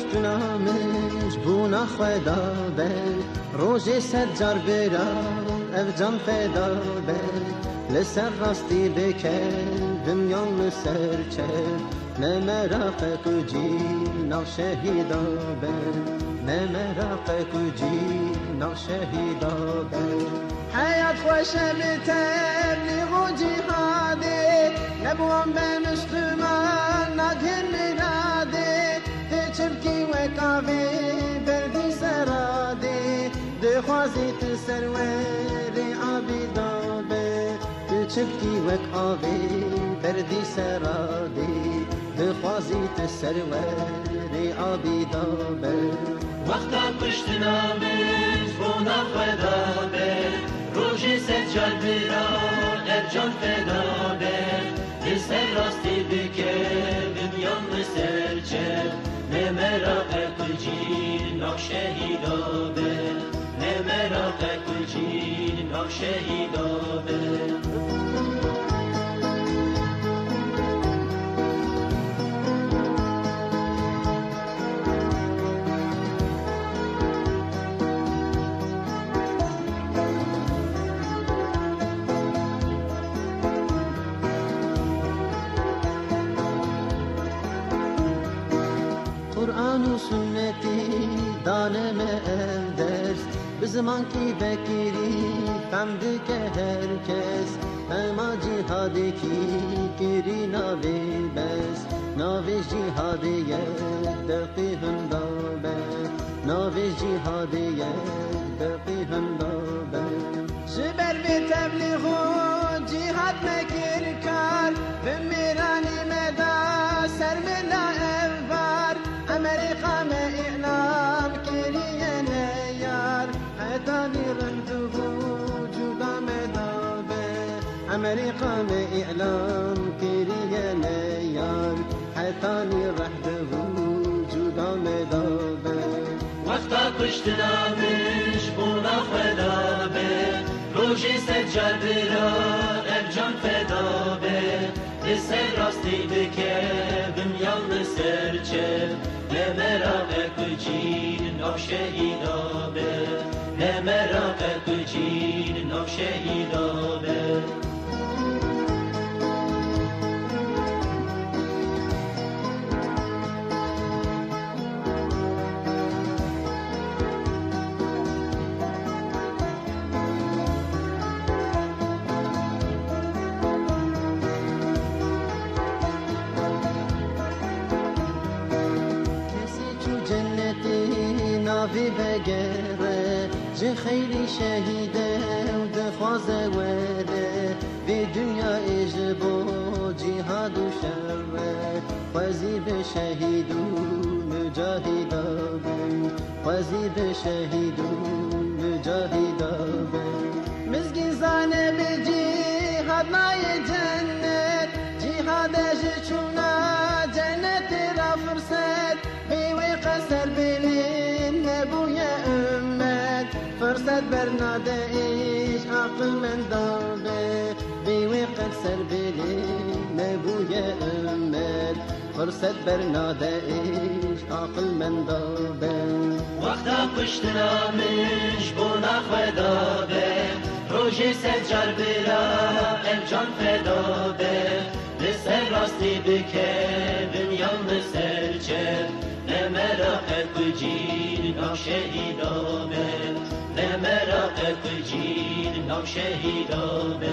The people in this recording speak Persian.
پشتنامش بونا خدا به روژ سجار برا افجام فدا به لسر راستی بکردم یا لسر چه نمرق کجی ناو شهیدا به نمرق کجی ناو شهیدا به حیات خوش بتبلیغ و جهاده نبوام به مسلمان نگهر مراده ده چرکی و کافی بردی سراده ده خوازی تسروری عبیدا به ده چرکی و کافی بردی سراده ده خوازی تسروری عبیدا به وقتا پشتنامش بونا خدا به روژی سجاد برا ارجان فدا به لسر راستی بکه دنیام سر چه نمراق کجی ناو شهیدا به نمراق کجی ناو شهیدا به قرآن و سنتی دانم درس به زمان کی بکری فهمد که هر کس اما جهادی کی گری ناوی بس ناوی جهادی یک دقی هندا به ناوی جهادی یک دقی هندا به جبر به تبلیغ و جهاد مکر کار به میرانی مدا سر ملا امریکا میں اعلام کریے نیار حیدانی رنج وجودا میں دابے امریکا میں اعلام کریے نیار حیدانی رحد وجودا میں دابے وقتا پشتنامش بونا خدا به روژی سجاد برا ارجان فدا به لسر راستی بکه دنیام سر چه نمراق کجی ناو شهیدا به نمراق کجی ناو شهیدا به ناوی بگره جه خیلی شهیده و دخوازه وره به دنیا اجبو جهاد و شره خوزی به شهید و مجاهده بی خوزی به شهید و مجاهده بی مزگی زانه به جهاد نای جنت جهادش چونا جنت را فرصت بیوی قصر بلین نبوی امت فرصت برناده ایش عقل من دابه بیوی قصر بلین نبوی امت فرصت برناده ایش عقل من دابه وقتا پشتنامش بونا خدا به روژی سجار برا ارجان فدا به لسر راستی بکه دنیام سر چه نمراق کجی ناو شهیدا به نمراق کجی ناو شهیدا به